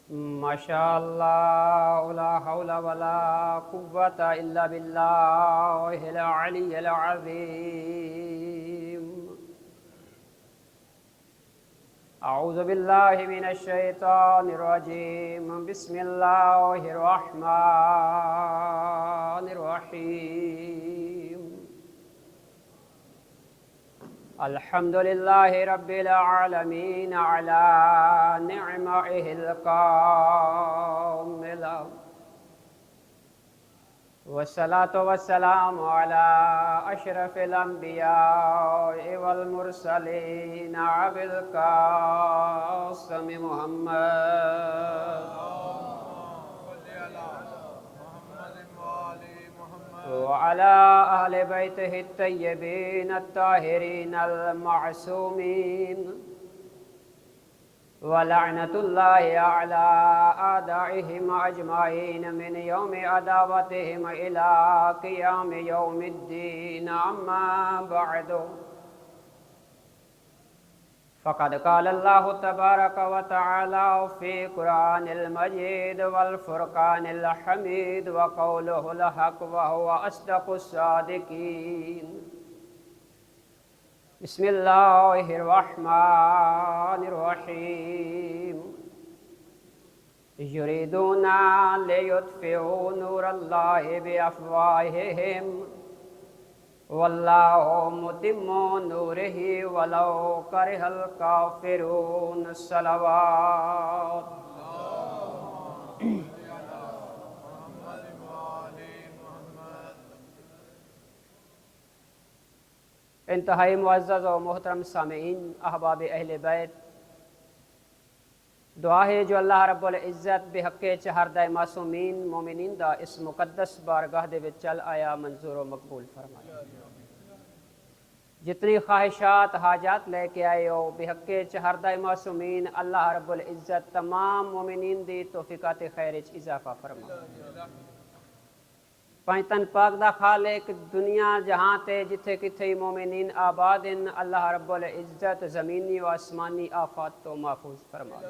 ماشاء اللہ لا حول ولا قوة الا باللہ العلی العظیم اعوذ باللہ من الشیطان الرجیم بسم اللہ الرحمن الرحیم الحمد للہ رب العالمین علی نعمه الکاملہ والصلاة والسلام علی اشرف الانبیاء والمرسلین ابی القاسم محمد وعلى أهل بيته الطيبين الطاهرين المعصومين ولعنة الله على أعدائهم أجمعين من يوم عداوتهم إلى قيام يوم الدين أما بعد فقد قال الله تبارك وتعالى في قرآن المجيد والفرقان الحميد وقوله الحق وهو أصدق الصادقين بسم الله الرحمن الرحيم يريدون ليطفئوا نور الله بأفواههم واللہ متم نورہ ولو کرہ الکافرون الصلوات انتہائی معزز و محترم سامعین احباب اہل بیت، دعا ہے جو اللہ رب العزت بحق چہردہ معصومین مومنین دا اس مقدس بارگاہ دے وچ چل آیا منظور و مقبول فرمائے۔ جتنی خواہشات حاجات لے کے آئے ہو بحق چہردہ معصومین اللہ رب العزت تمام مومنین دی توفیقات خیر وچ اضافہ فرمائے۔ پنجتن پاک دا خالق دنیا جہاں تے جتھے کتھے مومنین آباد ہیں، اللہ رب العزت زمینی و آسمانی آفات تو محفوظ فرمائے۔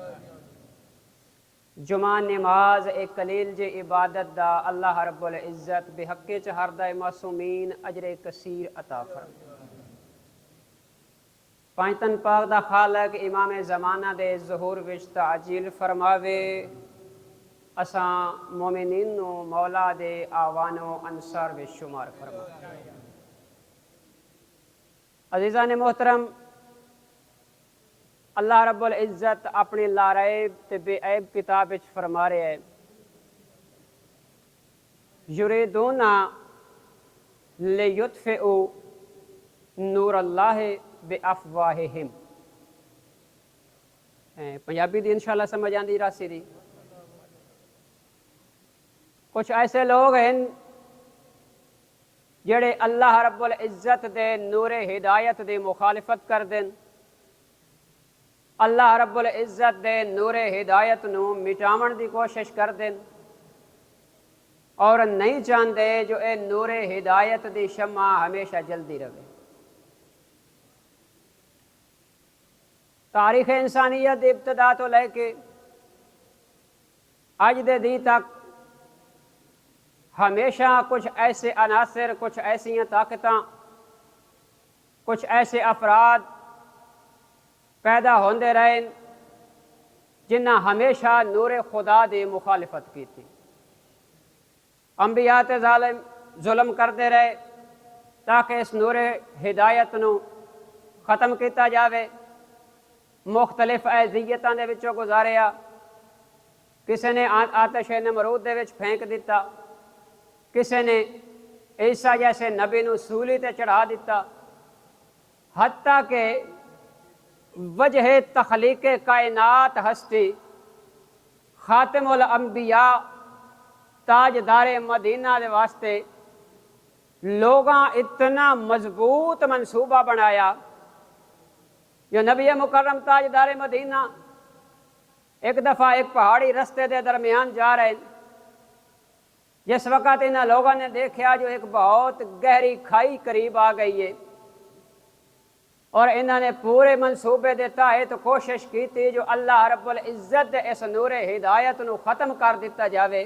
جمعہ نماز ایک قلیل جے عبادت دا اللہ رب العزت بحق چہردہ معصومین اجر کثیر عطا فرمائے۔ پنجتن پاک دا خالق امام زمانہ دے ظہور وچ تعجیل فرماوے، اساں مومنین نو مولا دے آوان و انصار وچ شمار فرمائے۔ عزیزان محترم، اللہ رب العزت اپنی لارائب تے بے عیب کتاب وچ فرما رہے ہیں، یریدون لیطفئوا نور اللہ بافواہہم۔ پنجابی دی انشاءاللہ سمجھ آندی راسی دی۔ کچھ ایسے لوگ ہیں جڑے اللہ رب العزت دے نور ہدایت دی مخالفت کر دیں، اللہ رب العزت دے نور ہدایت نو مٹاون دی کوشش کر دیں، اور نہیں چاہتے جو اے نور ہدایت دی شمع ہمیشہ جلدی رہے۔ تاریخ انسانیت دی ابتدا تو لے کے آج دے دن تک ہمیشہ کچھ ایسے عناصر، کچھ ایسی طاقتاں، کچھ ایسے افراد پیدا ہوندے رہے جنہاں ہمیشہ نور خدا دی مخالفت کی تھی۔ انبیاء تے ظلم کرتے رہے تاکہ اس نور ہدایت نو ختم کیتا جاوے، مختلف اذیتاں دے وچوں گزاریا، کسی نے آتش نمرود دے وچ پھینک دیتا، کسی نے عیسیٰ جیسے نبی نو سولی تے چڑھا دیتا، حتیٰ کہ وجہ تخلیق کائنات ہستی خاتم الانبیاء تاجدار مدینہ دے واسطے لوگاں اتنا مضبوط منصوبہ بنایا جو نبی مکرم تاجدار مدینہ ایک دفعہ ایک پہاڑی رستے دے درمیان جا رہے ہیں، جس وقت انہاں لوگوں نے دیکھا جو ایک بہت گہری کھائی قریب آ گئی ہے، اور انہوں نے پورے منصوبے دے تحت کوشش کی تھی جو اللہ رب العزت دے اس نور ہدایت نو ختم کر دیتا جاوے،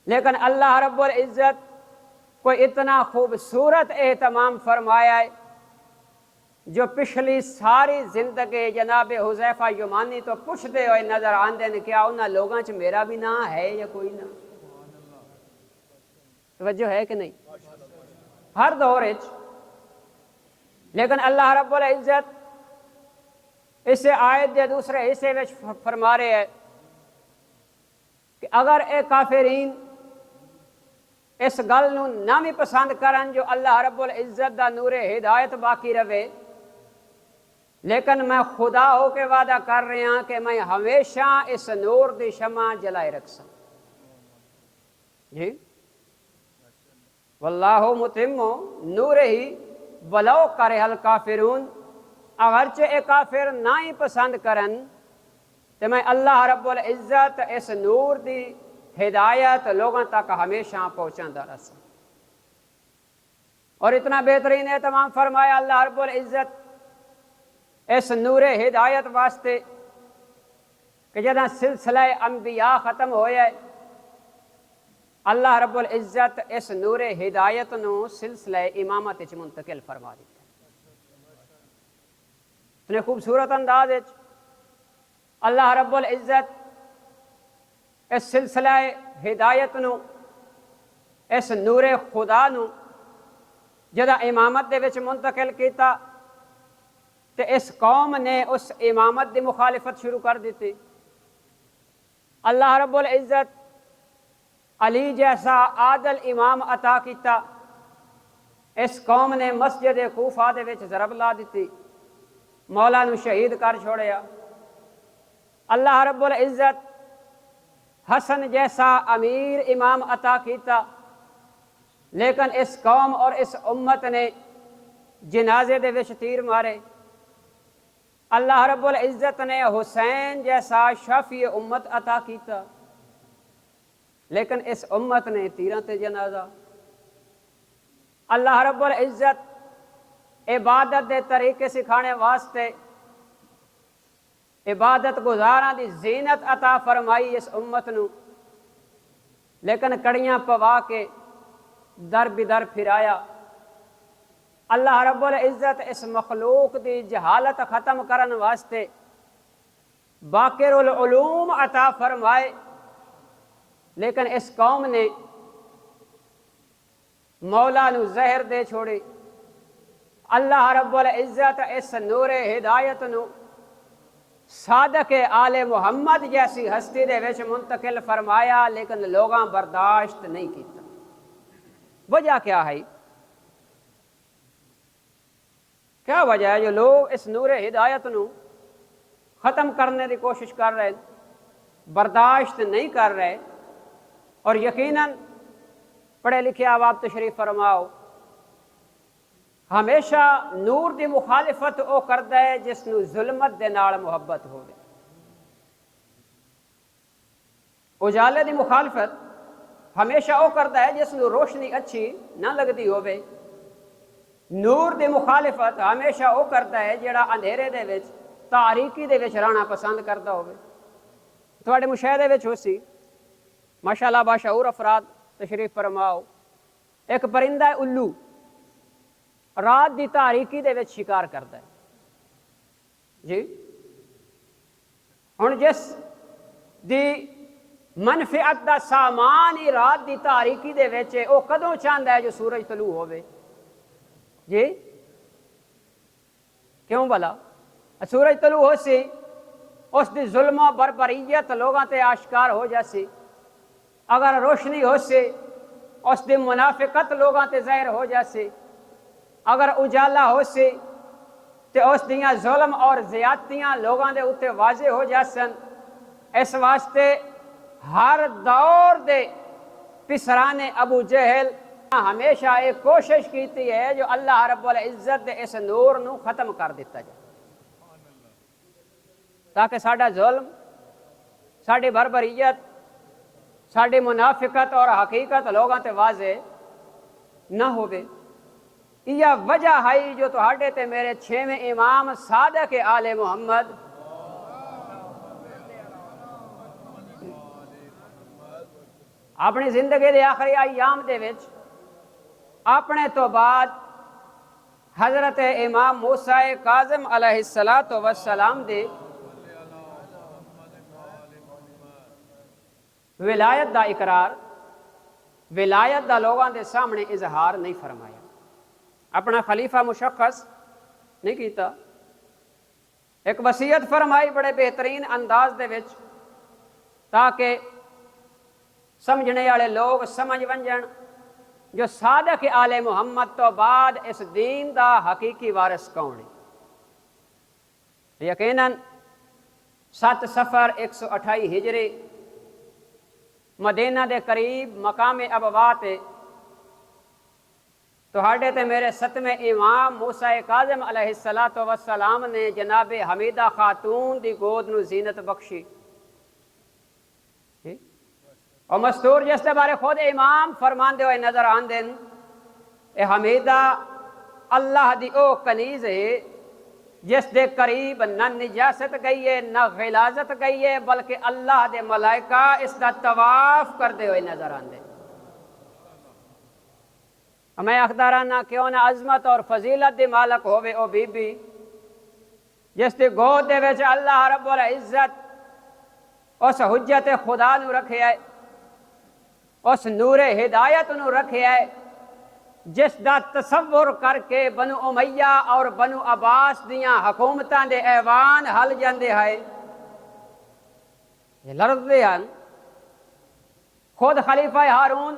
لیکن اللہ رب العزت کوئی اتنا خوبصورت اہتمام فرمایا ہے جو پچھلی ساری زندگی جناب حذیفہ یمانی تو پوچھتے ہوئے نظر آندے نے، کیا انہاں لوگاں چ میرا بھی نام ہے یا کوئی نہ؟ توجہ ہے کہ نہیں؟ ہر دور وچ، لیکن اللہ رب العزت اس آیت دے دوسرے حصے وچ فرما رہے ہیں کہ اگر اے کافرین اس گل نو نہ بھی پسند کرن جو اللہ رب العزت دا نور ہدایت باقی رہے، لیکن میں خدا ہو کے وعدہ کر رہا ہوں کہ میں ہمیشہ اس نور دی شمع جلائے رکھساں۔ جی واللہ متم نورہ ولو کرہ الکافرون، اگرچہ اے کافر نہ ہی پسند کرن تو میں اللہ رب العزت اس نور دی ہدایت لوگوں تک ہمیشہ پہنچاتا رہا۔ اور اتنا بہترین اہتمام فرمایا اللہ رب العزت اس نور ہدایت واسطے کہ جدہ سلسلہ انبیاء ختم ہویا ہے، اللہ رب العزت اس نور ہدایت نو سلسلہ امامت وچ منتقل فرما دیتا ہے۔ اتنے خوبصورت انداز وچ اللہ رب العزت اس سلسلہ ہدایت نو، اس نور خدا نو جدہ امامت دے وچ منتقل کیتا تے اس قوم نے اس امامت دی مخالفت شروع کر دیتی۔ اللہ رب العزت علی جیسا عادل امام عطا کیتا، اس قوم نے مسجد کوفہ دے وچ ضرب لا دیتی، مولا نو شہید کر چھوڑیا۔ اللہ رب العزت حسن جیسا امیر امام عطا کیتا، لیکن اس قوم اور اس امت نے جنازے دے وچ تیر مارے۔ اللہ رب العزت نے حسین جیسا شافی امت عطا کیتا، لیکن اس امت نے تیراں تے جنازہ۔ اللہ رب العزت عبادت دے طریقے سکھانے واسطے عبادت گزاراں دی زینت عطا فرمائی اس امت نو، لیکن کڑیاں پوا کے در بدر پھرایا۔ اللہ رب العزت اس مخلوق دی جہالت ختم کرن واسطے باقر العلوم عطا فرمائے، لیکن اس قوم نے مولا نو زہر دے چھوڑی۔ اللہ رب العزت اس نور ہدایت نو صادق آل محمد جیسی ہستی دے وچ منتقل فرمایا، لیکن لوگاں برداشت نہیں کیتا۔ وجہ کیا ہے؟ کیا وجہ ہے جو لوگ اس نور ہدایت نو ختم کرنے کی کوشش کر رہے، برداشت نہیں کر رہے؟ اور یقیناً پڑھے لکھے آپ تشریف فرماؤ، ہمیشہ نور دی مخالفت او کردا ہے جس نو ظلمت دے نال محبت ہوے۔ اجالے دی مخالفت ہمیشہ او کردا ہے جس نو روشنی اچھی نہ لگدی ہوے۔ نور دی مخالفت ہمیشہ او کردا ہے جڑا اندھیرے دے وچ تاریکی دے وچ رہنا پسند کردا ہوے۔ تواڈے مشاہدے وچ ہو سی ماشاءاللہ باشعور افراد تشریف فرماؤ، ایک پرندہ ہے الو، رات دی تاریکی دے وچ شکار کردا ہے۔ جی ہن جس دی منفعت دا سامان ہی رات دی تاریکی دے وچ او کدوں چاہندا ہے جو سورج طلوع ہوے؟ جی کیوں بلا؟ سورج طلوع ہو سی اس دی ظلم و بربریت لوگاں تے آشکار ہو جاسی، اگر روشنی ہو سی اس دی منافقت لوگاں تے ظاہر ہو جاسی، اگر اجالا ہو سی تو اس دیاں ظلم اور زیادتیاں لوگاں دے اوتے واضح ہو جاسن۔ اس واسطے ہر دور دے پسران ابو جہل ہمیشہ ایک کوشش کیتی ہے جو اللہ رب العزت دے اس نور نو ختم کر دیتا جائے، تاکہ ساڈا ظلم، ساڈی بربریت، ساڈی منافقت اور حقیقت لوگاں تے واضح نہ ہوئے۔ یہ وجہ ہے جو تہاڈے تے میرے چھویں امام صادق آل محمد اپنی زندگی دے آخری ایام دے وچ اپنے تو بعد حضرت امام موسیٰ کاظم علیہ السلام دے ولایت دا اقرار، ولایت دا لوگاں دے سامنے اظہار نہیں فرمایا، اپنا خلیفہ مشخص نہیں کیتا۔ ایک وصیت فرمائی بڑے بہترین انداز دے وچ تاکہ سمجھنے والے لوگ سمجھ ونجن جو صادق آل محمد تو بعد اس دین دا حقیقی وارث کون ہے۔ یقیناً 7 صفر 128 ہجری مدینہ دے قریب مقام ابوا تے تہاڈے تے میرے 7ویں امام موسیٰ کاظم علیہ السلام نے جناب حمیدہ خاتون دی گود نو زینت بخشی، اور مستور جس دے بارے خود امام فرماندے ہوئے نظر آندن، اے حمیدہ اللہ دی او کنیز ہے جس دے قریب نہ نجاست گئی ہے نہ غلاظت گئی ہے، بلکہ اللہ دے ملائکہ اس دا طواف کردے ہوئے نظر آندے۔ میں اخدارانہ کیوں نہ عظمت اور فضیلت دی مالک ہوئے او بی بی جس دی گود دے وچ اللہ رب العزت اس حجت خدا نو رکھے ہے، اس نور ہدایت نو رکھے ہے جس دا تصور کر کے بنو امیہ اور بنو عباس دیاں حکومتاں دے ایوان ہل جاندے ہے، یہ لرزدے ہیں۔ خود خلیفہ ہارون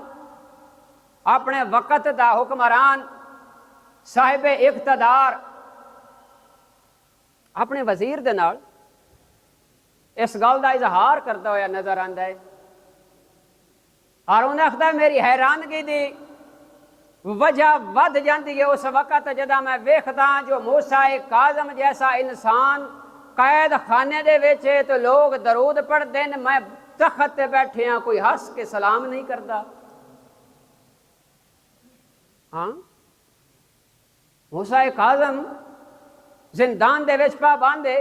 اپنے وقت دا حکمران صاحب اقتدار اپنے وزیر دے نال اس گل دا اظہار کرتا ہوا نظر آندا ہے۔ ہارون آخدا میری حیرانگی دی وجہ ود جاندی ہے اس وقت جدا میں ویکھدا جو موسیٰ کاظم جیسا انسان قید خانے دے وچ تو لوگ درود پڑھتے ہیں، میں تخت تے بیٹھے ہاں کوئی ہنس کے سلام نہیں کرتا۔ ہاں موسیٰ کاظم زندان دے وچ پا باندھے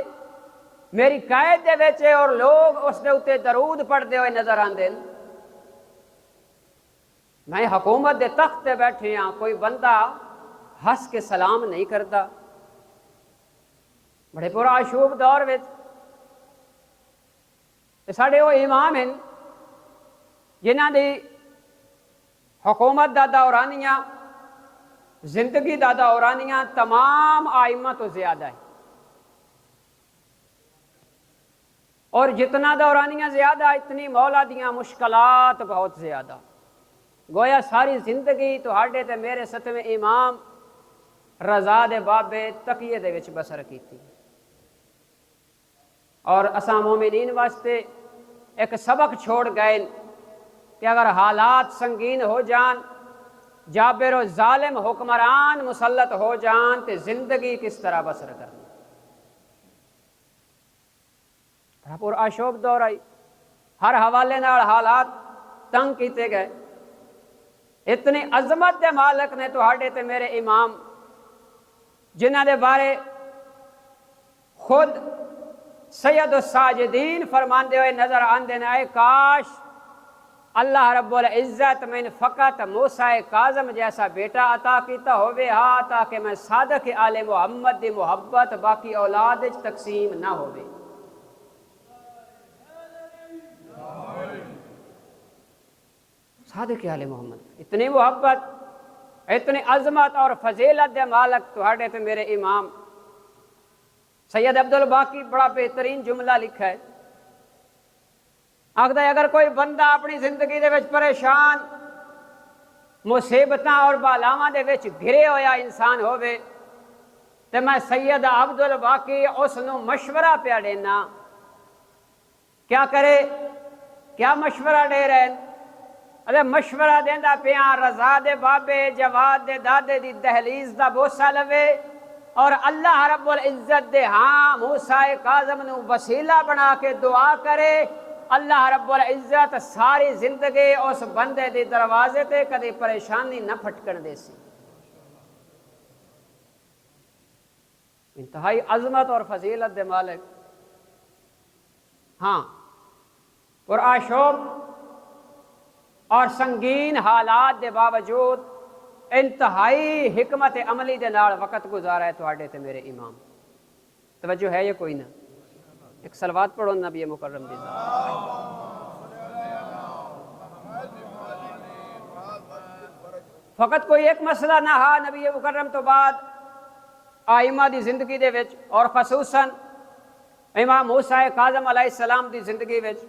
میری قید دے وچ اور لوگ اس دے اتے درود پڑھتے ہوئے نظر آندے، میں حکومت دے تخت تے بیٹھے ہاں کوئی بندہ ہنس کے سلام نہیں کرتا۔ بڑے پورا عشوب دور وچ ساڈے وہ امام ہیں جنہاں دی حکومت دا دورانیہ زندگی دا دورانیہ تمام آئمہ تو زیادہ ہے، اور جتنا دورانیہ زیادہ اتنی مولا دیاں مشکلات بہت زیادہ۔ گویا ساری زندگی تہاڈے تے میرے 7ویں امام رضا دے بابے تقیے دے وچ بسر کیتی، اور اساں مومنین واسطے ایک سبق چھوڑ گئے کہ اگر حالات سنگین ہو جان، جابر و ظالم حکمران مسلط ہو جان تے زندگی کس طرح بسر کرنی۔ بڑا پور آشوب دور آئی، ہر حوالے نال حالات تنگ کیتے گئے۔ اتنی عظمت دے مالک نے تہاڈے تے میرے امام جنہاں دے بارے خود سید الساجدین فرماندے ہوئے نظر آندے نے، اے کاش اللہ رب العزت میں فقط موسیٰ کاظم جیسا بیٹا عطا کیتا ہوئے ہاں تاکہ میں صادق آل محمد دی محبت باقی اولاد وچ تقسیم نہ ہوئے۔ صادق آل محمد اتنی محبت، اتنی عظمت اور فضیلت دے مالک تہاڈے تے میرے امام سید عبدالباقی بڑا بہترین جملہ لکھا ہے، آخدا ہے اگر کوئی بندہ اپنی زندگی دے وچ پریشان مصیبتاں اور بالاواں دے وچ گھرے ہویا انسان ہووے تے میں سید عبدالباقی اس نو مشورہ پیا دینا، کیا کرے؟ کیا مشورہ دے رہے ہیں؟ ارے مشورہ دیندا پیا رضا دے بابے جواد دے دادے دی دہلیز دا بوسہ لوے اور اللہ رب العزت دے ہاں موسیٰ کاظم نو وسیلہ بنا کے دعا کرے، اللہ رب العزت ساری زندگی اس بندے دی دروازے تے کدی پریشانی نہ پھٹکن دے سی۔ انتہائی عظمت اور فضیلت دے مالک. ہاں پرآشوب اور سنگین حالات دے باوجود انتہائی حکمت عملی دے نال وقت گزارا ہے تواڈے تے میرے امام. توجہ ہے یہ کوئی نہ؟ ایک صلوات پڑھو نبی مکرم دی ذات. فقط کوئی ایک مسئلہ نہ ہا نبی مکرم تو بعد آئمہ دی زندگی دے وچ، اور خصوصاً امام موسیٰ کاظم علیہ السلام دی زندگی وچ.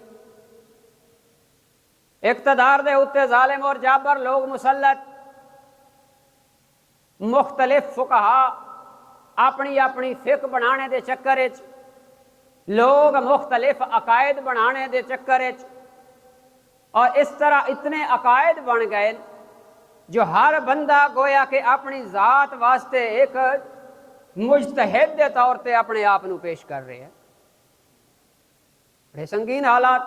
اقتدار دے اتے ظالم اور جابر لوگ مسلط، مختلف فقہا اپنی اپنی فقہ بنانے دے چکر وچ، لوگ مختلف عقائد بنانے دے چکر وچ، اور اس طرح اتنے عقائد بن گئے جو ہر بندہ گویا کہ اپنی ذات واسطے ایک مجتہد دے طور تے اپنے آپ نو پیش کر رہے ہیں. بڑے سنگین حالات،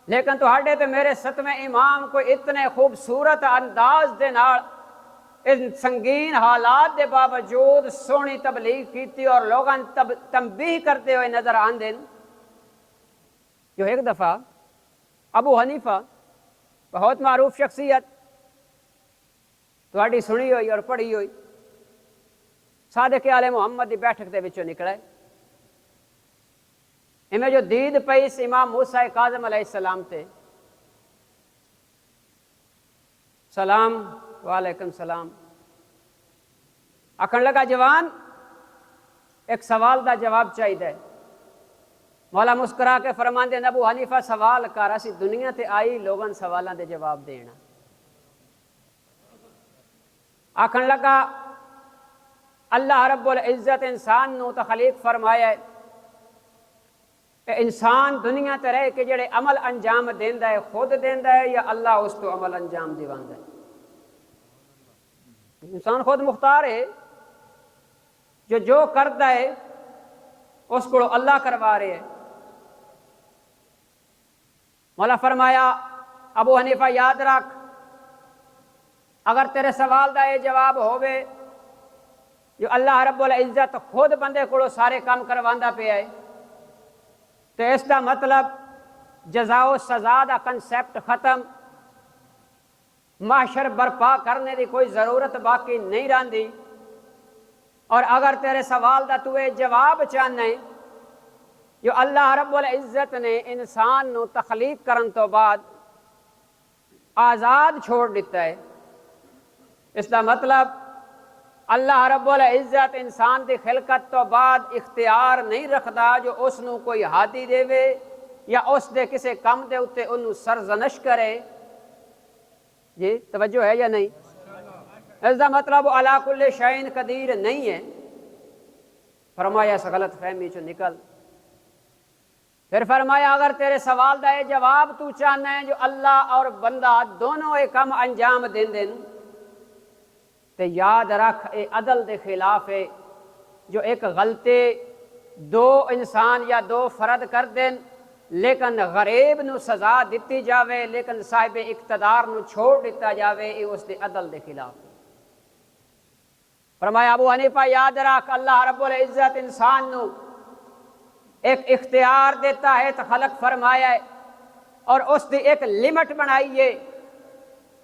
لیکن تہاڈے تے میرے ستویں امام کو اتنے خوبصورت انداز دے نال ان سنگین حالات دے باوجود سونی تبلیغ کیتی اور لوگاں تنبیہ کرتے ہوئے نظر آندے. جو ایک دفعہ ابو حنیفہ بہت معروف شخصیت، تہاڈی سنی ہوئی اور پڑھی ہوئی، صادق آل محمد دی بیٹھک دے وچوں نکلے. ہمیں جو دید پیس امام موسیٰ کاظم علیہ السلام تے، سلام وعلیکم سلام، آکھن لگا جوان ایک سوال دا جواب چاہیے. مولا مسکرا کے فرماندے ابو حنیفہ سوال کر، اسی دنیا تے آئی لوگاں سوالاں دے جواب دینا. آکھن لگا اللہ رب العزت انسان نو تخلیق فرمایا ہے کہ انسان دنیا تے رہ کے جڑے عمل انجام دیندا ہے خود دیندا ہے یا اللہ اس تو عمل انجام دیواندا ہے؟ انسان خود مختار ہے، جو کردا ہے اس کو اللہ کروا رہے ہیں. مولا فرمایا ابو حنیفہ یاد رکھ، اگر تیرے سوال دا یہ جواب ہوئے جو اللہ رب العزت خود بندے کو سارے کام کرواندا پیا ہے، تو اس کا مطلب جزا و سزا دا کنسیپٹ ختم، محشر برپا کرنے دی کوئی ضرورت باقی نہیں رہندی. اور اگر تیرے سوال دا تو جواب چاہنا ہے جو اللہ رب العزت نے انسان نو تخلیق کرن تو بعد آزاد چھوڑ دیتا ہے، اس کا مطلب اللہ رب العزت انسان دی خلقت تو بعد اختیار نہیں رکھدا جو اس نو کوئی ہادی دے وے یا اس دے کسے کم دے اتے انہوں سرزنش کرے. جی توجہ ہے یا نہیں؟ اس کا مطلب علی کل شیء قدیر نہیں ہے. فرمایا اس غلط فہمی چو نکل. پھر فرمایا اگر تیرے سوال دا یہ جواب تو چاہنا ہے جو اللہ اور بندہ دونوں ایک کم انجام دین دین، تے یاد رکھ اے عدل دے خلاف ہے جو ایک غلطی دو انسان یا دو فرد کر دیں لیکن غریب نو سزا دیتی جاوے لیکن صاحب اقتدار نو چھوڑ دیتا جاوے، یہ اس دے عدل دے خلاف ہے. فرمایا ابو حنیفہ یاد رکھ اللہ رب العزت انسان نو ایک اختیار دیتا ہے تو خلق فرمایا ہے اور اس دی ایک لمٹ بنائی ہے.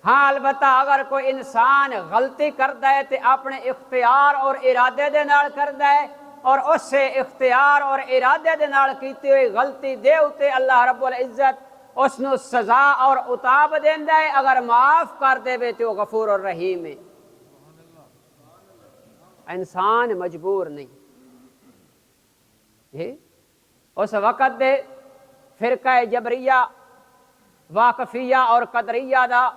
ہاں البتہ اگر کوئی انسان غلطی کرتا ہے تو اپنے اختیار اور ارادے دے نال کرتا ہے اور اس سے اختیار اور ارادے دے نال کیتی ہوئی غلطی دے اتے اللہ رب العزت اس نو سزا اور عتاب دیندا ہے. اگر معاف کر دے بے تو غفور الرحیم ہے. انسان مجبور نہیں. اس وقت دے فرقہ جبریہ واقفیہ اور قدریہ دا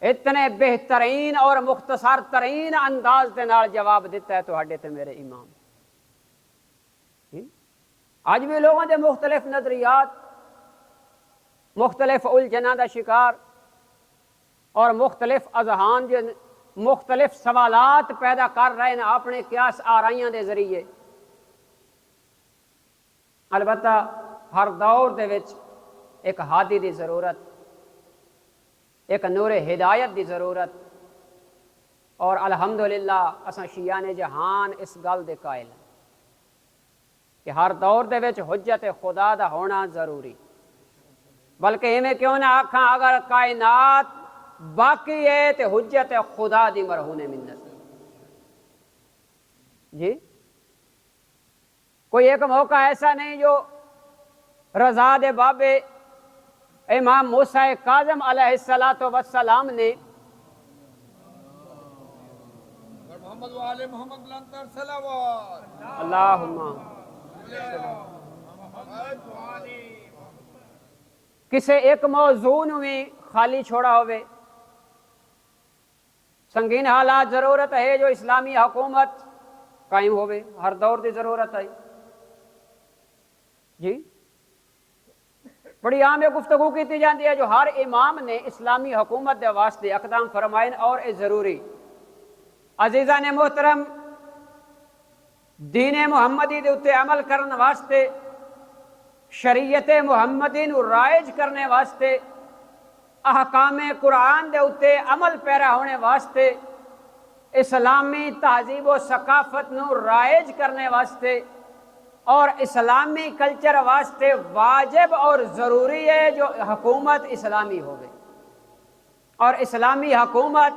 اتنے بہترین اور مختصر ترین انداز دے نال جواب دیتا ہے تہاڈے تے میرے امام. آج بھی لوگوں دے مختلف نظریات مختلف الجھناں دا شکار اور مختلف اذہان جو مختلف سوالات پیدا کر رہے ہیں اپنے قیاس آرائیاں دے ذریعے. البتہ ہر دور دے وچ ایک ہادی دی ضرورت، ایک نور ہدایت دی ضرورت، اور الحمدللہ اساں شیعان جہان اس گل دے قائل ہیں. کہ ہر دور دے وچ حجت خدا دا ہونا ضروری، بلکہ ایویں کیوں نہ آکھاں اگر کائنات باقی ہے تو حجت خدا دی مرہون منت جی۔ کوئی ایک موقع ایسا نہیں جو رضا دے بابے امام موسیٰ کاظم علیہ السلام نے محمد وآل محمد لنتر صلوات اللہم کسے ایک موضوع میں خالی چھوڑا ہوئے، سنگین حالات ضرورت ہے جو اسلامی حکومت قائم ہوئے، ہر دور دی ضرورت ہے جی۔ بڑی عام گفتگو کی جاتی ہے جو ہر امام نے اسلامی حکومت دے واسطے اقدام فرمائن اور اے ضروری۔ عزیزان محترم، دین محمدی دے اتے عمل کرنے واسطے، شریعت محمدی نو رائج کرنے واسطے، احکام قرآن دے اتے عمل پیرا ہونے واسطے، اسلامی تہذیب و ثقافت نو رائج کرنے واسطے اور اسلامی کلچر واسطے واجب اور ضروری ہے جو حکومت اسلامی ہوگی، اور اسلامی حکومت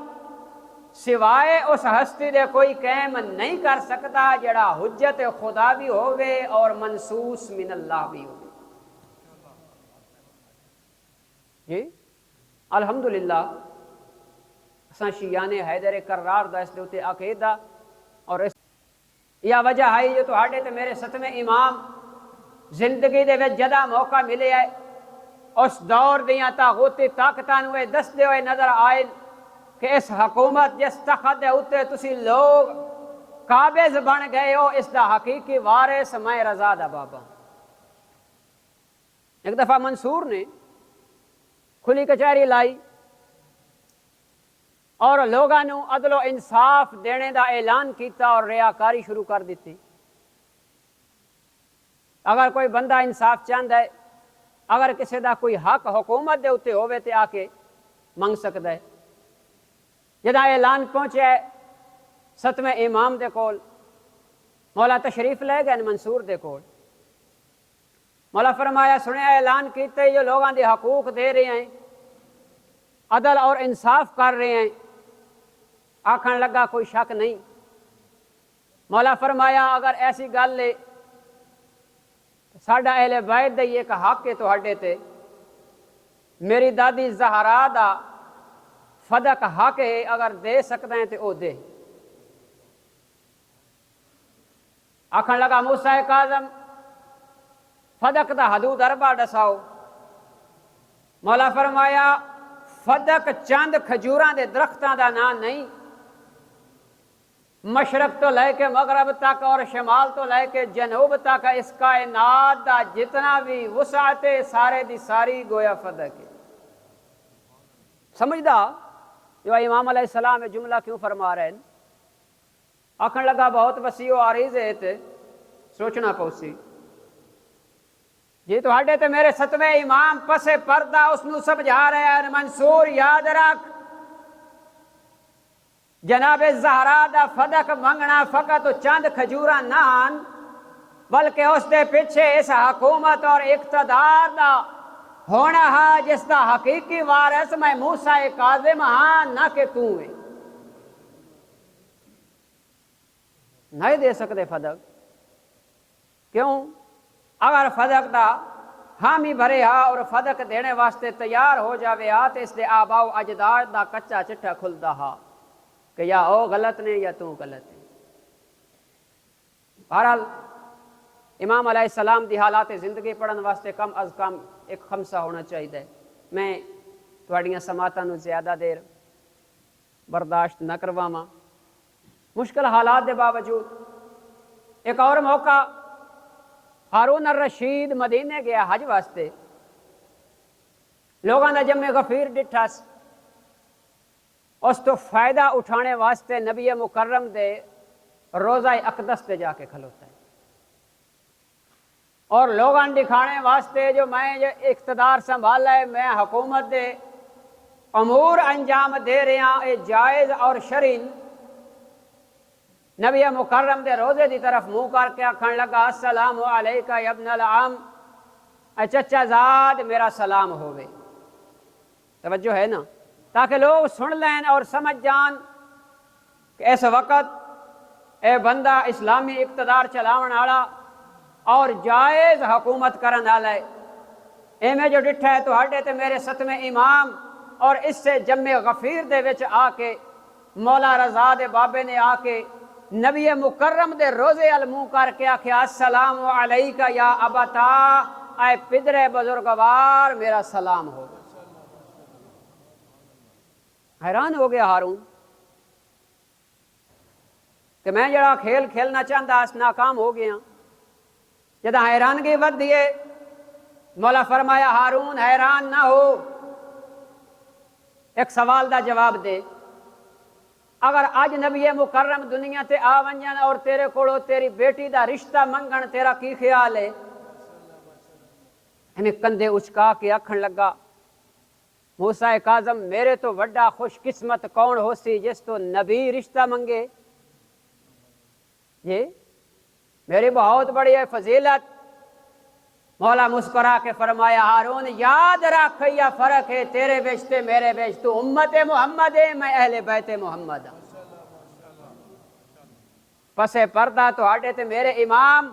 سوائے اس ہستی دے کوئی قائم نہیں کر سکتا جڑا حجت خدا بھی ہوگے اور منصوص من اللہ بھی ہوگے جی۔ الحمدللہ اساں شیعان حیدر کرار دا اس دے اتے عقیدہ اور اس یا وجہ ہے جو تہاڈے تے میرے ستویں امام زندگی دے وچ جدا موقع ملے ہے اس دور دیاں طاغوتی طاقتاں نوں دسدے ہوئے نظر آئے کہ اس حکومت جس تخت دے اتے تسی لوگ قابض بن گئے ہو، اس دا حقیقی وارث میں رضا دا بابا۔ ایک دفعہ منصور نے کھلی کچہری لائی اور لوگاں نوں عدل و انصاف دینے دا اعلان کیتا اور ریاکاری شروع کر دیتی۔ اگر کوئی بندہ انصاف چاہتا ہے، اگر کسی دا کوئی حق حکومت دے اتے ہوئے تے آ کے منگ سکتا ہے۔ جدا اعلان پہنچے ستویں امام دے کول، مولا تشریف لے گئے منصور دے کول، مولا فرمایا سنیا اعلان کیتے جو لوگاں دے حقوق دے رہے ہیں، عدل اور انصاف کر رہے ہیں۔ آکھن لگا کوئی شک نہیں۔ مولا فرمایا اگر ایسی گل ہے ساڈا اہل بیت دا ایک حق ہے تہاڈے تے، میری دادی زہرا دا فدق حق ہے، اگر دے سکتے ہیں تو او دے۔ آکھن لگا موسیٰ کاظم فدق دا حدود اربع دساؤ۔ مولا فرمایا فدق چند کھجوراں دے درختاں دا نام نہیں، مشرق تو لے کے مغرب تک اور شمال تو لے کے جنوب تک اس کائنات دا جتنا بھی وسعت ہے سارے دی ساری گویا فدق ہے۔ سمجھدا جو امام علیہ السلام جملہ کیوں فرما رہے ہیں؟ آکھن لگا بہت وسیع و عریض ہے تے سوچنا پوسی جی۔ تو ہڈے تے میرے ستویں امام پسے پردہ اس نو سمجھا رہے ہیں منصور یاد رکھ، جناب زہرا دا فدق منگنا فقط چند کھجوراں نہ بلکہ اس دے پیچھے اس حکومت اور اقتدار دا ہونا ہے جس دا حقیقی وارث میں موسیٰ کاظم ہاں، نہ کہ تو ہے۔ نہیں دے سکتے فدق، کیوں؟ اگر فدق دا حامی بھرے ہا اور فدق دینے واسطے تیار ہو جاوے ہا تو اس دے آباء و اجداد دا کچا چٹھا کھلدا ہا کہ یا او غلط نے یا تو غلط ہے۔ بہرحال امام علیہ السلام دی حالات زندگی پڑھن واسطے کم از کم ایک خمسہ ہونا چاہیے۔ میں تھوڑیاں سماعتاں نوں زیادہ دیر برداشت نہ کرواواں، مشکل حالات دے باوجود۔ ایک اور موقع ہارون الرشید مدینے گیا حج واسطے، لوگاں دا جمع غفیر ڈٹھا سی، اس تو فائدہ اٹھانے واسطے نبی مکرم دے روزہ اقدس تے جا کے کھلوتا ہے اور لوگاں دکھانے واسطے جو میں اقتدار سنبھالا ہے، میں حکومت دے امور انجام دے رہے ہیں، اے جائز اور شرعی، نبی مکرم دے روزے دی طرف منہ کر کے آکھن لگا السلام علیکہ یا ابن العام، اے چچا زاد میرا سلام ہوئے۔ توجہ ہے نا، تاکہ لوگ سن لین اور سمجھ جان کہ اس وقت اے بندہ اسلامی اقتدار چلاون والا اور جائز حکومت کرن والا ہے۔ ایویں جو ڈٹھا ہے تہاڈے تے میرے ستویں امام اور اس سے جمع غفیر دے وچ آ کے مولا رضا دے بابے نے آ کے نبی مکرم دے روزے المو کر کے آکھیا السلام علیکہ یا ابتا، اے پدرے بزرگوار میرا سلام ہو۔ حیران ہو گیا ہارون کہ میں جڑا کھیل کھیلنا چاہتا اس ناکام ہو گیا۔ جدہ حیرانگی ود دیے، مولا فرمایا ہارون حیران نہ ہو، ایک سوال دا جواب دے۔ اگر آج نبی مکرم دنیا تے آ ونجن اور تیرے کولو تیری بیٹی دا رشتہ منگن، تیرا کی خیال ہے؟ ہمیں کندھے اچکا کے آکھن لگا موسیٰ کاظم میرے تو وڈا خوش قسمت کون ہو سی جس تو نبی رشتہ منگے؟ یہ میری بہت بڑی فضیلت۔ مولا مسکرا کے فرمایا ہارون یاد رکھ یا فرق ہے تیرے بیچ تے میرے بیچ، تو امت محمد ہے میں اہل بیت محمد ہوں۔ پس پردہ تو ہاڈے تے میرے امام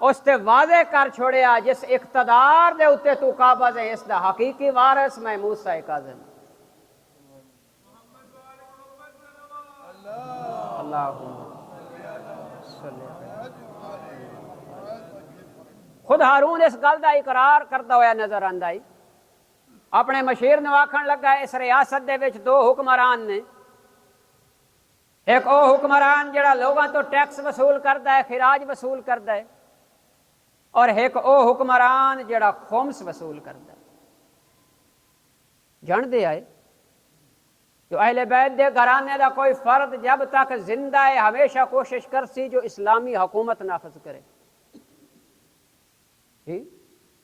اس تے واضح کر چھوڑیا جس اقتدار دے اتے تو قابض ہے، اس دا حقیقی وارث میں موسیٰ کاظم۔ اللہم خود ہارون اس گل دا اقرار کرتا ہوا نظر آندا ہے۔ اپنے مشیر نو آکھن لگا اس ریاست دے وچ دو حکمران نے، ایک او حکمران جڑا لوگاں تو ٹیکس وصول کردا ہے، خراج وصول کردا ہے، اور ایک او حکمران جڑا خمس وصول کردا ہے۔ جان دے آئے جو اہل بیت دے گھرانے دا کوئی فرد جب تک زندہ ہے ہمیشہ کوشش کرسی جو اسلامی حکومت نافذ کرے،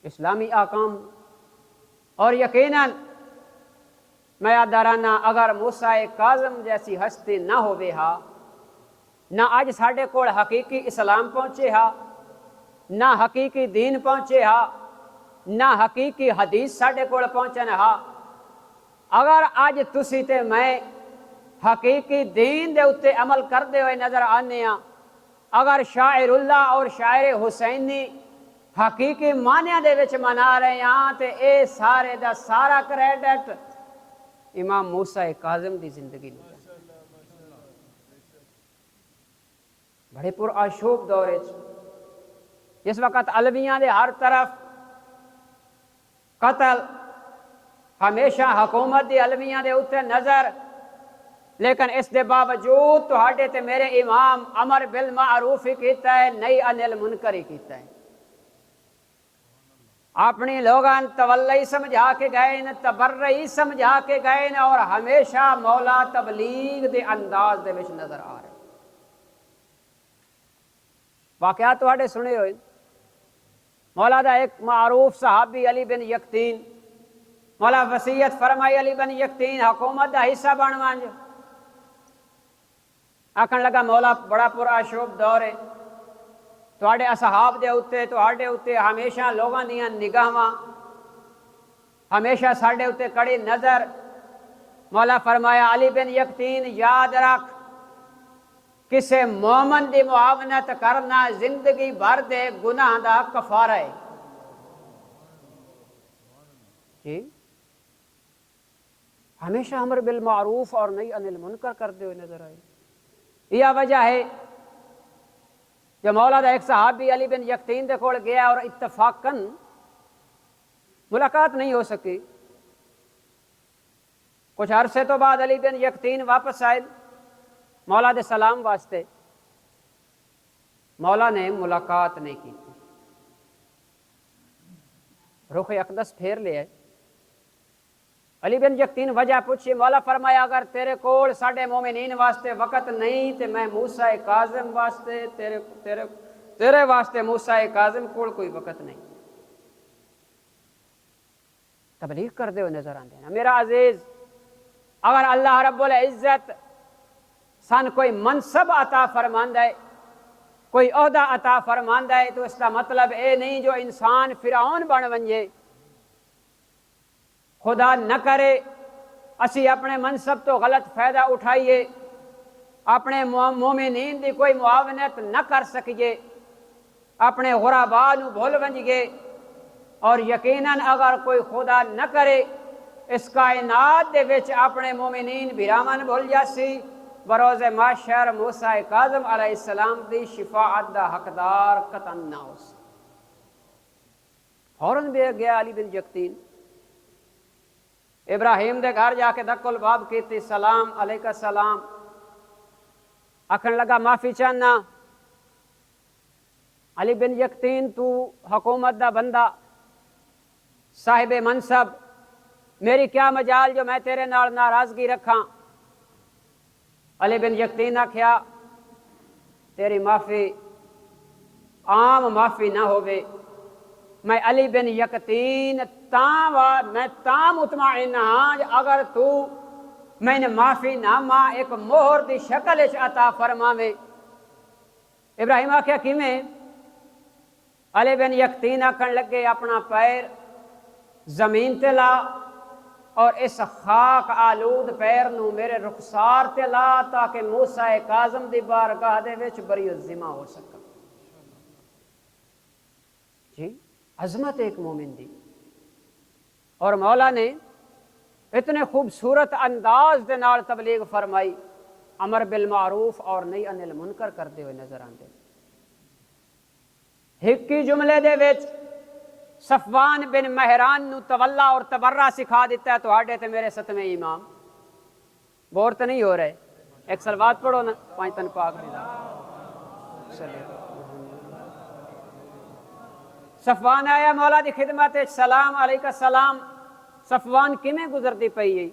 اسلامی احکام۔ اور یقیناً میں یادارانہ اگر موسیٰ کاظم جیسی ہستی نہ ہوئے ہا، نہ آج ساڈے کول حقیقی اسلام پہنچے ہا، نہ حقیقی دین پہنچے ہا، نہ حقیقی حدیث ساڈے کول پہنچن ہا۔ اگر آج تسی تے میں حقیقی دین دے اتے عمل کردے ہوئے نظر آنے ہاں، اگر شاعر اللہ اور شاعر حسینی حقیقی معنی دے وچ منا رہے ہیں تے اے سارے دا سارا کریڈٹ امام موسیٰ کاظم دی زندگی نے بڑے پر آشوب دورے جس وقت علویاں دے ہر طرف قتل، ہمیشہ حکومت دی علویاں دے اتے نظر، لیکن اس دے باوجود تو ہاڈے تے میرے امام امر بالمعروف ہی کیتا ہے، نہیں عن المنکر ہی کیتا ہے۔ اپنی لوگاں تولی سمجھا کے گئے نا، تبرئی سمجھا کے گئے نا، اور ہمیشہ مولا تبلیغ دے انداز دے وچ نظر آ رہے۔ واقعات تواڈے سنے ہوئے، مولا دا ایک معروف صحابی علی بن یقطین، مولا وصیت فرمائی علی بن یقطین حکومت دا حصہ بن وانج۔ آکھن لگا مولا بڑا پر آشوب دور ہے، تواڈے اصحاب دے اتے تواڈے اتے ہمیشہ لوگاں دیاں نگاہاں، ہمیشہ ساڈے اتے کڑی نظر۔ مولا فرمایا علی بن یقطین یاد رکھ کسے مومن دی معاونت کرنا زندگی بھر دے گناہ دا کفارہ ہے۔ جی ہمیشہ امر بالمعروف اور نہی عن المنکر کرتے ہوئے نظر آئے۔ یہ وجہ ہے جو مولا دا ایک صحابی علی بن یقطین دے کول گیا اور اتفاقاً ملاقات نہیں ہو سکی۔ کچھ عرصے تو بعد علی بن یقطین واپس آئے مولا دے سلام واسطے، مولا نے ملاقات نہیں کی، رخ اقدس پھیر لیا۔ علی بن یقطین وجہ پوچھی، مولا فرمایا اگر تیرے کول ساڈے مومنین واسطے وقت نہیں تے میں موسیٰ کاظم واسطے تیرے واسطے موسیٰ کاظم کول کوئی وقت نہیں۔ تبلیغ کر دے ہوئے نظر آندے نا۔ میرا عزیز، اگر اللہ رب العزت سان کوئی منصب عطا فرماندا ہے، کوئی عہدہ عطا فرماندا ہے، تو اس کا مطلب اے نہیں جو انسان فرعون بن ونجے۔ خدا نہ کرے اسی اپنے منصب تو غلط فائدہ اٹھائیے، اپنے مومنین دی کوئی معاونت نہ کر سکیے، اپنے غرباء نو بھول ونجیے، اور یقیناً اگر کوئی خدا نہ کرے اس کائنات دے وچ اپنے مومنین بھراواں بھول جاسی، بروز محشر موسیٰ کاظم علیہ السلام دی شفاعت دا حقدار قطعاً نہ ہو سی۔ فوراً بے گیا علی بن یقطین، ابراہیم دے گھر جا کے دکل باب کیتی، سلام علیکہ السلام، آکھن لگا معافی چاہنا، علی بن یقطین تو حکومت دا بندہ، صاحب منصب، میری کیا مجال جو میں تیرے نال ناراضگی رکھاں۔ علی بن یقطین آکھیا تیری معافی عام معافی نہ ہوئے، میں علی بن یقطین میں تاں مطمئن ہاں اگر تو میں نے معافی نامہ ایک مہر دی شکل عطا فرماوے۔ ابراہیم آکھیا کیویں؟ علی بن یقطین آکھن لگے اپنا پیر زمین تے لا اور اس خاک آلود پیر نو میرے رخسار تے لا تاکہ موسیٰ کاظم دی بارگاہ دے وچ بری الذمہ ہو سکا۔ جی عظمت ایک مومن دی، اور مولا نے اتنے خوبصورت انداز دے نال تبلیغ فرمائی، امر بالمعروف اور نہی عن المنکر کرتے ہوئے نظر آندے۔ ہکی جملے دے وچ صفوان بن مہران نو تولا اور تبرہ سکھا دیتا ہے تو ہاڈے تے میرے ستویں امام، بور تو نہیں ہو رہے؟ ایک صلوات پڑھو نا، پانچ تن پاک صفوان آیا مولا دی خدمت، سلام علیکہ السلام، صفوان کیویں گزرتی پئی ہے؟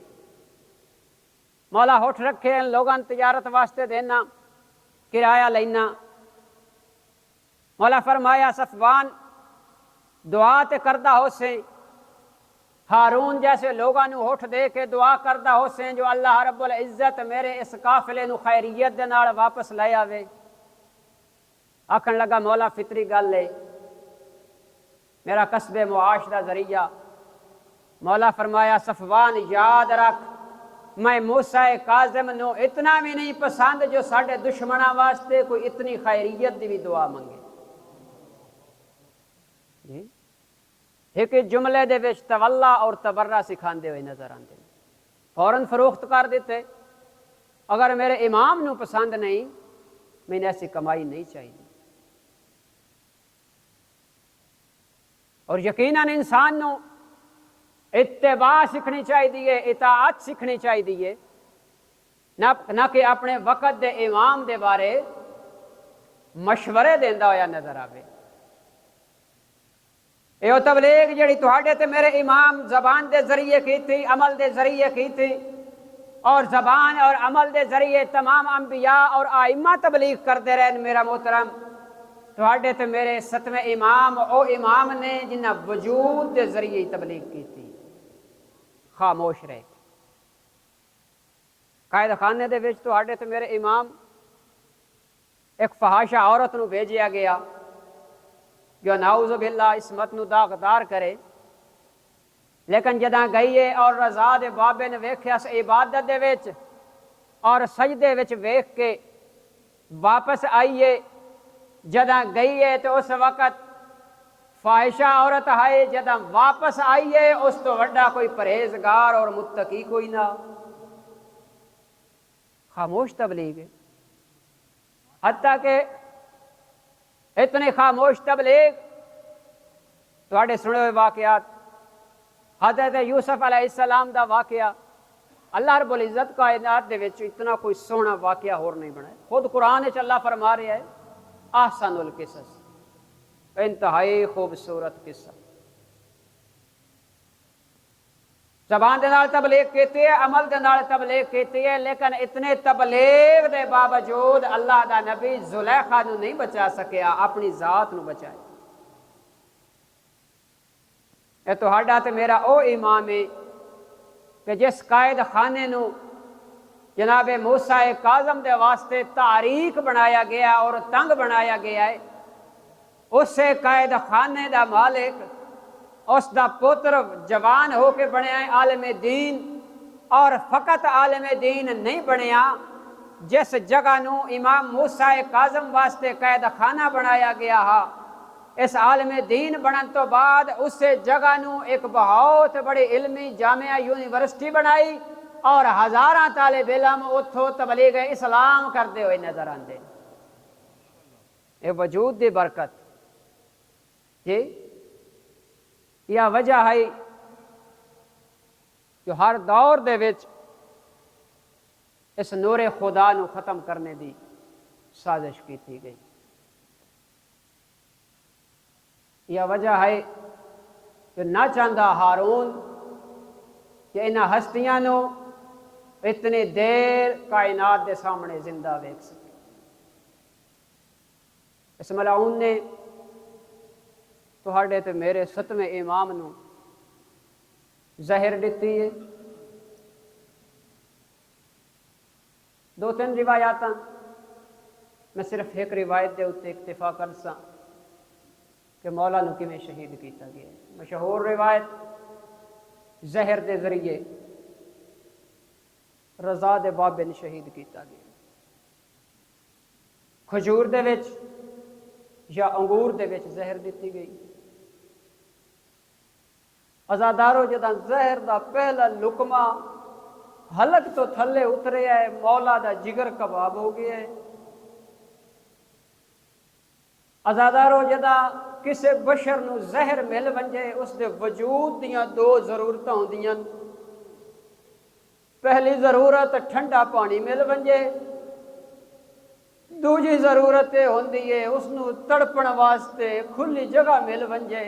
مولا ہوٹھ رکھے لوگاں تجارت واسطے دینا، کرایہ لینا۔ مولا فرمایا صفوان دعا تے کردہ ہو سے، ہارون جیسے لوگاں نو ہوٹھ دے کے دعا کردہ ہو سے جو اللہ رب العزت میرے اس قافلے نو خیریت دے نال واپس لے آوے۔ آکھن لگا مولا فطری گل ہے، میرا کسب معاش دا ذریعہ۔ مولا فرمایا صفوان یاد رکھ میں موسیٰ کاظم نو اتنا بھی نہیں پسند جو ساڈے دشمناں واسطے کوئی اتنی خیریت دی بھی دعا منگے۔ جی ایک جملے دے وچ تولا اور تبرہ سکھاندے ہوئے نظر آندے، فوراً فروخت کر دیتے۔ اگر میرے امام نو پسند نہیں، میں نے ایسی کمائی نہیں چاہیے۔ اور یقیناً انسان نو اتباع سیکھنی چاہیے، اطاعت سیکھنی چاہیے، نہ کہ اپنے وقت دے امام دے بارے مشورے دیندا ہویا نظر آوے۔ یہ تبلیغ جڑی تہاڈے تے میرے امام زبان دے ذریعے کی تھی، عمل دے ذریعے کی تھی، اور زبان اور عمل دے ذریعے تمام انبیاء اور آئمہ تبلیغ کرتے رہے۔ میرا محترم تہاڈے تے میرے ستویں امام او امام نے جنہ وجود دے ذریعے تبلیغ کی تھی، خاموش رہے۔ قائد خانے دے وچ تہاڈے تے میرے امام ایک فحاشہ عورت نو بھیجیا گیا جو نعوذ باللہ عصمت نو داغدار کرے، لیکن جداں گئی ہے اور رضا دے بابے نے ویکھیا اس عبادت دے وچ اور سجدے وچ ویکھ کے واپس آئیے، جداں گئی ہے تو اس وقت فاحشہ عورت ہے، جداں واپس آئیے اس تو وڈا کوئی پرہیزگار اور متقی کوئی نہ۔ خاموش تبلیغ ہے، حتیٰ کہ اتنے خاموش تبلیغ تواڈے سنے ہوئے واقعات، حضرت یوسف علیہ السلام دا واقعہ اللہ رب العزت کائنات دے وچ اتنا کوئی سونا واقعہ ہور نہیں بنایا۔ خود قرآن وچ اللہ فرما رہا ہے احسن القصص، انتہائی خوبصورت قصہ۔ زبان دے نال تبلیغ کیتی ہے، عمل دے نال تبلیغ کیتی ہے، لیکن اتنے تبلیغ دے باوجود اللہ دا نبی زلیخا نو نہیں بچا سکیا، اپنی ذات نو بچائے۔ اے تہاڈا تے میرا او امام ہے کہ جس قائد خانے نو جناب موسیٰ کاظم دے واسطے تاریخ بنایا گیا اور تنگ بنایا گیا ہے، اسے قید خانے دا مالک، اس دا پتر جوان ہو کے بنیا ہے عالم دین، اور فقط عالم دین نہیں بنیا، جس جگہ نو امام موسیٰ کاظم واسطے قید خانہ بنایا گیا ہا، اس عالم دین بنن تو بعد اس جگہ نو ایک بہت بڑی علمی جامعہ یونیورسٹی بنائی، اور ہزاراں طالب علم اتھوں تبلیغ اسلام کرتے ہوئے نظر آندے۔ یہ وجود دی برکت جی، یا وجہ ہے جو ہر دور دے وچ اس نور خدا نو ختم کرنے دی سازش کی تھی گئی۔ یہ وجہ ہے کہ نہ چاہتا ہارون کہ انہاں ہستیاں نو اتنی دیر کائنات دے سامنے زندہ ویکھ سکے۔ اس ملعون نے تہاڈے تے میرے 7ویں امام نو زہر دتی ہے۔ 2-3 روایات میں صرف ایک روایت دے اتنے اکتفا کر سا کہ مولا نو کیویں شہید کیتا گیا ہے۔ مشہور روایت زہر دے ذریعے رضا دے بابے نے شہید کیتا گیا، کھجور دے وچ یا انگور دے وچ زہر دیتی گئی۔ عزادارو جداں زہر دا پہلا لقمہ حلق تو تھلے اترے ہے، مولا دا جگر کباب ہو گیا ہے۔ عزادارو جداں کسے بشر نو زہر مل ونجے، اس دے وجود دیاں 2 ضرورتاں ہوندیاں۔ پہلی ضرورت ٹھنڈا پانی مل ونجے، دوجی ضرورت ہوندی ہے اس نو تڑپن واسطے کھلی جگہ مل ونجے۔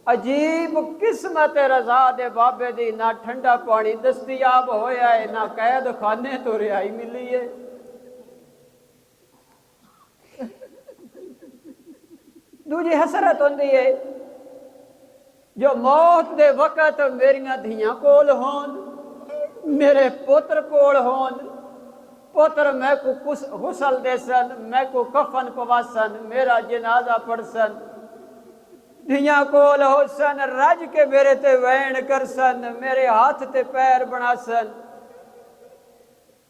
عجیب قسمت رضا دے بابے دی، نہ ٹھنڈا پانی دستیاب ہویا ہے، نہ قید خانے تو رہائی ملی ہے۔ دوجی حسرت ہوندی ہے جو موت دے وقت میریاں دھیاں کول ہون، میرے پوتر کول ہون، پوتر میں کو غسل دے سن، میں کو کفن پواسن، میرا جنازہ پڑھ سن، دھیاں کول ہو سن، رج کے میرے تے وین کر سن، میرے ہاتھ تے پیر بنا سن۔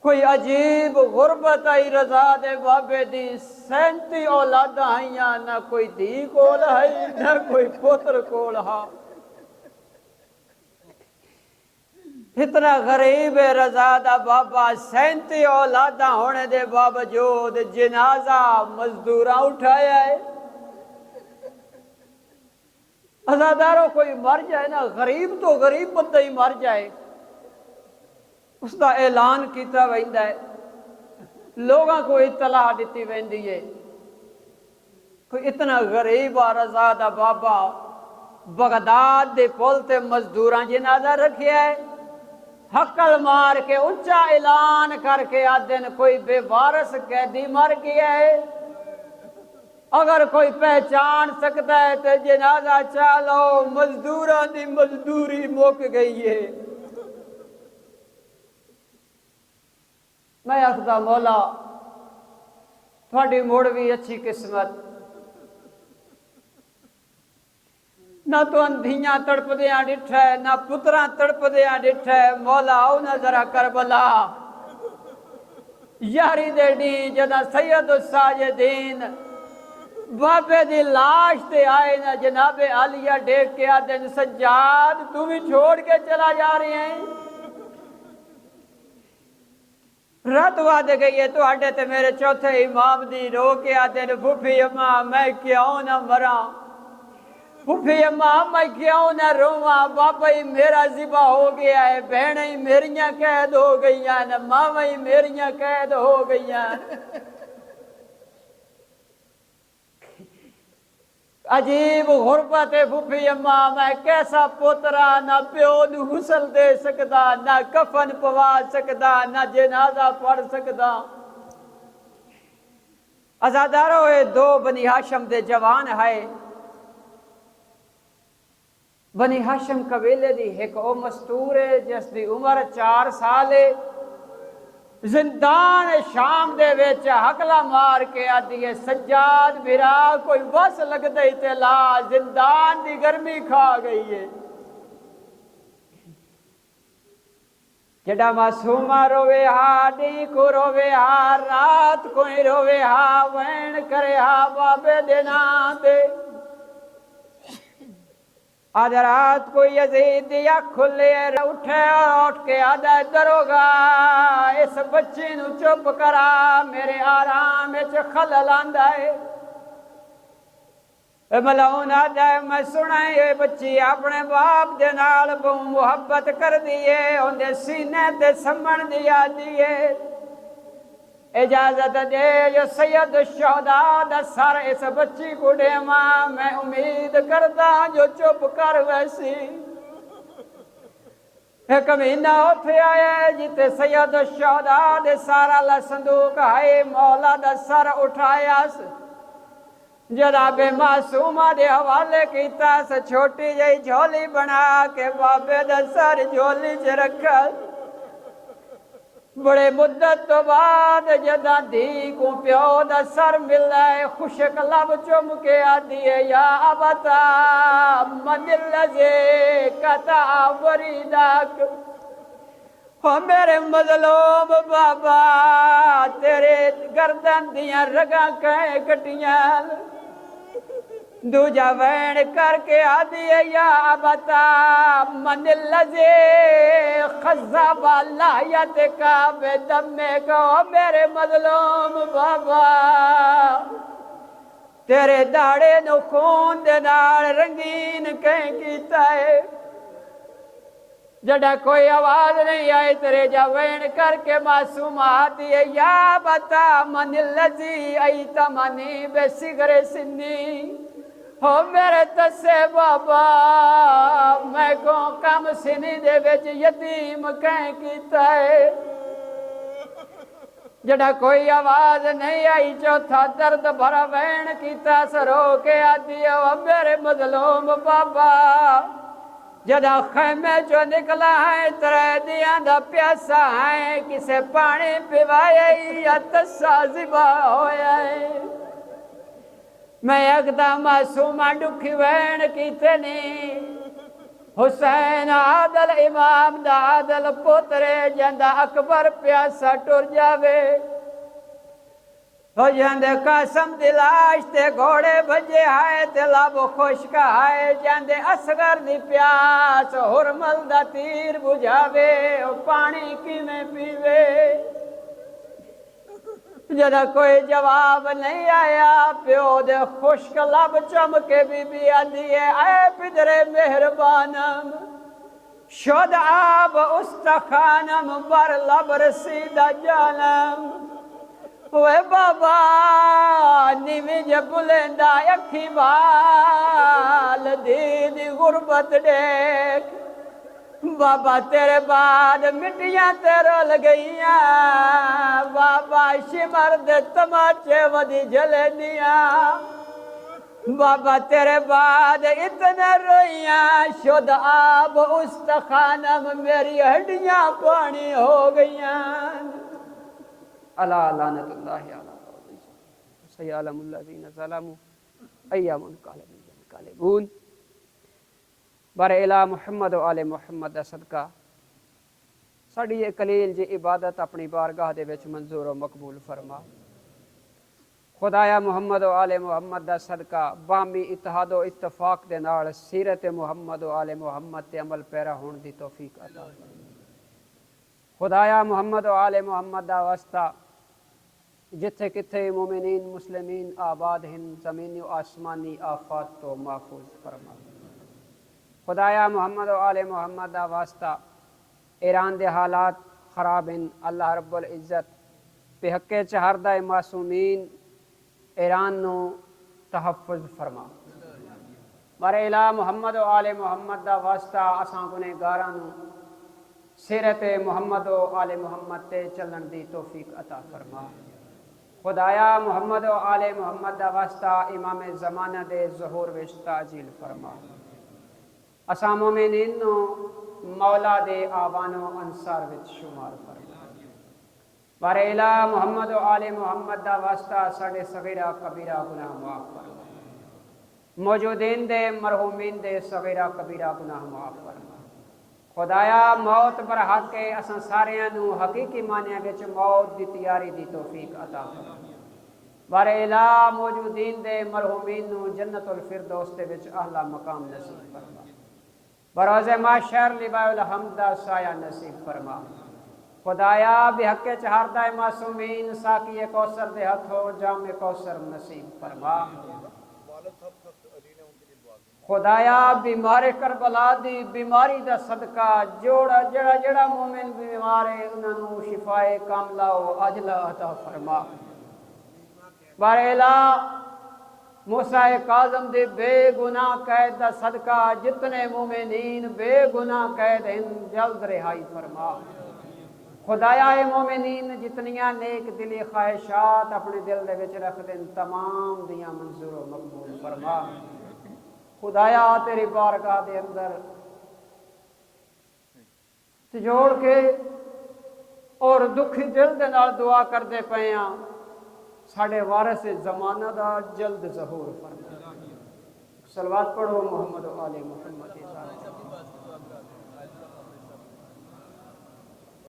کوئی عجیب غربت آئی رضا دے بابے دی، 37 اولاداں ہائیاں، نہ کوئی دھی کول ہے نہ کوئی پوتر کول ہا۔ اتنا غریب ہے رضا دا بابا، 37 اولاداں ہونے دے باوجود جنازہ مزدوراں اٹھایا ہے۔ عزاداروں کوئی مر جائے نا، غریب تو غریب بندہ ہی مر جائے، اس دا اعلان کیتا ویندا ہے، لوگاں کو اطلاع دیتی ویندی ہے۔ کوئی اتنا غریب آ رضا دا بابا بغداد دے پل تے مزدوراں جنازہ رکھیا ہے، حقل مار کے اونچا اعلان کر کے آدن کوئی بے وارث قیدی مر گیا ہے، اگر کوئی پہچان سکتا ہے تو جنازہ چالو، مزدوراں دی مزدوری مک گئی ہے۔ میں آخدا مولا تھوڑی مڑ بھی اچھی قسمت، نہ تو اندھیاں تڑپ دیاں ڈٹھا ہے، نہ پتراں تڑپ دیاں ڈٹھا ہے، مولا آؤ نہ ذرا کربلا یاری دے ڈی جدہ سید الساجدین بابے دی لاش تے آئے نہ جناب عالیہ ڈیک کے آدن سجاد تو بھی چھوڑ کے چلا جا رہے ہیں۔ رات وعد گئی ہے تو ہڈے تے میرے چوتھے امام دی رو کے آدن پھوپھی اماں میں کیوں نہ مراں، پھوپھی اماں میں کیوں نہ رواں، بابا ہی میرا ذبح ہو گیا ہے، بہنیں ہی میریاں قید ہو گئیاں، ماں ہی میریاں قید ہو گئیاں۔ عجیب غربت پھوپھی اماں، میں کیسا پوترا، نہ پیو نو غسل دے سکدا، نہ کفن پوا سکدا، نہ جنازہ پڑھ سکدا۔ عزادارو اے 2 بنی ہاشم دے جوان ہے، بنی ہاشم قبیلے دی ایک او مستور ہے جس دی عمر 4 سال ہے، زندان شام دے وچ حقلا مار کے آدھی ہے سجاد بھرا کوئی بس لگ دئی تے لا زندان دی گرمی کھا گئی ہے جڑا معصومہ روے ہا ڈی کو روے ہا رات کوئی روے ہا وین کرے ہا بابے دے نام دے آج رات کو یزید دیا کھلے اٹھے اور اٹھ کے آدھا دروگا اس بچی نو چپ کرا میرے آرام وچ خلل آندا ہے ملعون آدھا ہے میں سنا یہ بچی اپنے باپ دے نال بہت محبت کر دیئے اندے سینے تے سمن دیا دیئے اجازت دے جو سید الشہداء دا سر اس بچی کو دے ماں میں امید کرتا جو چپ کر ویسی ایک مہینہ ہوتے آئے جیتے سید الشہداء دے سارا اللہ صندوق آئے مولا دا سر اٹھایا جناب معصومہ دے حوالے کیتا سے چھوٹی جائی جھولی بنا کے بابے دا سر جھولی چ رکھا بڑے مدت تو بعد جدہ دی کو پیو دا سر ملا ہے خوشک لب چم کے آدھی ہے یا ابتا من اللذی قطع وریدک میرے مظلوم بابا تیرے گردن دیاں رگاں کہیں کٹیاں دوجہ وین کر کے آدھی ہے یا ابتا من اللذی خزب لحیتک بدمک میرے مظلوم بابا تیرے داڑے نو خون دے نال رنگین کہیں کیتا ہے جڑا کوئی آواز نہیں آئی تیرے جا وین کر کے معصوم آتی ہے یا بتا من اللذی ایتا منی بے سگر سنی ہو میرے تسے بابا میں کو کم سنی دے وچ یتیم کہیں کیتا ہے جڑا کوئی آواز نہیں آئی چوتھا درد بھرا وین کیتا سرو کے آتی ہے وہ میرے مظلوم بابا جدا خیمے جو نکلا ہے ترے دیاں دا پیاسا ہے کسے پانی پیوائے یا تسا زبا ہویا ہے میں اگدہ معصومہ ڈکھی وین کیتے نہیں حسین عادل امام دا عادل پوترے جندہ اکبر پیاسا ٹر جاوے ہو جندے قاسم دلاش تے گھوڑے بجے ہائے تے لب خوشکا ہائے جندے اصغر دی پیاس حرمل دا تیر بجھاوے پانی کی میں پیوے جدا کوئی جواب نہیں آیا پیو دے خشک لب چم کے بی بی آدھی ہے اے پدرے مہربانم شد آب استخانم بر لب رسیدہ جانم وے بابا نیوی جے بلندہ اکھی بال دی غربت دیکھ بابا تیرے بعد مٹیاں تیرول گئیاں بابا شمر دے تماچے ودی جلے دیاں بابا تیرے بعد اتنے روئیاں شد آب استخانم میری ہڈیاں پانی ہو گئیاں اللہ لعنت اللہ علیہ سیعلم الذین ظلموا ایام انقلبون بر الہ محمد و آل محمد دا صدقہ ساڑی یہ قلیل جی عبادت اپنی بارگاہ دے وچ منظور و مقبول فرما خدایا محمد و آل محمد دا صدقہ بامی اتحاد و اتفاق دے نال سیرت محمد و آل محمد تے عمل پیرا ہون دی توفیق عطا خدایا محمد و آل محمد دا واسطہ جتھے کتھے مومنین مسلمین آباد ہن زمینی و آسمانی آفات تو محفوظ فرما خدایا محمد و آل محمد دا واسطہ ایران دے حالات خراب ہیں اللہ رب العزت پہ حق چہردہ معصومین ایران نو تحفظ فرما بارے الہ محمد و آل محمد دا واسطہ اساں گنہگاراں نو سیرت محمد و آل محمد تے چلن دی توفیق عطا فرما خدایا محمد و آل محمد دا واسطہ امام زمانہ دے ظہور وچ تعجیل فرما اساں مومنین نو مولا دے آوان و انصار وچ شمار فرما بارے الہ محمد و آل محمد دا واسطہ ساڑے صغیرہ کبیرہ گناہ معاف فرما، موجودین دے مرحومین دے صغیرہ کبیرہ گناہ معاف فرما۔ خدایا موت پر حق کے اساں ساریاں نو حقیقی معنی وچ موت دی تیاری دی توفیق عطا فرما۔ بارے الہ موجودین دے مرحومین نو جنت الفردوس دے وچ اعلی مقام نصیب فرما، بروز محشر لواء الحمد دا سایہ نصیب فرما۔ خدایا بحق چہاردہ معصومین ساقی کوثر دے ہتھوں جام کوثر نصیب فرما۔ خدایا بیمار کربلا دی بیماری دا صدقہ جوڑا جڑا جڑا مومن بیمار ہے انہاں نو شفائے کاملہ و عاجلہ عطا فرما۔ بارے الہ موسیٰ کاظم دے بے گناہ قید دا صدقہ جتنے مومنین بے گناہ قید ہیں جلد رہائی فرما۔ خدایا اے مومنین جتنیاں نیک دلی خواہشات اپنے دل دے وچ رکھ دیں تمام دیاں منظور و مقبول فرما۔ خدایا تیری بارگاہ دے اندر جوڑ کے اور دکھی دل دے نال دعا کر دے پیاں ساڑے وارث زمانہ دا جلد ظہور فرما۔ صلوات پڑھو محمد و آل محمد۔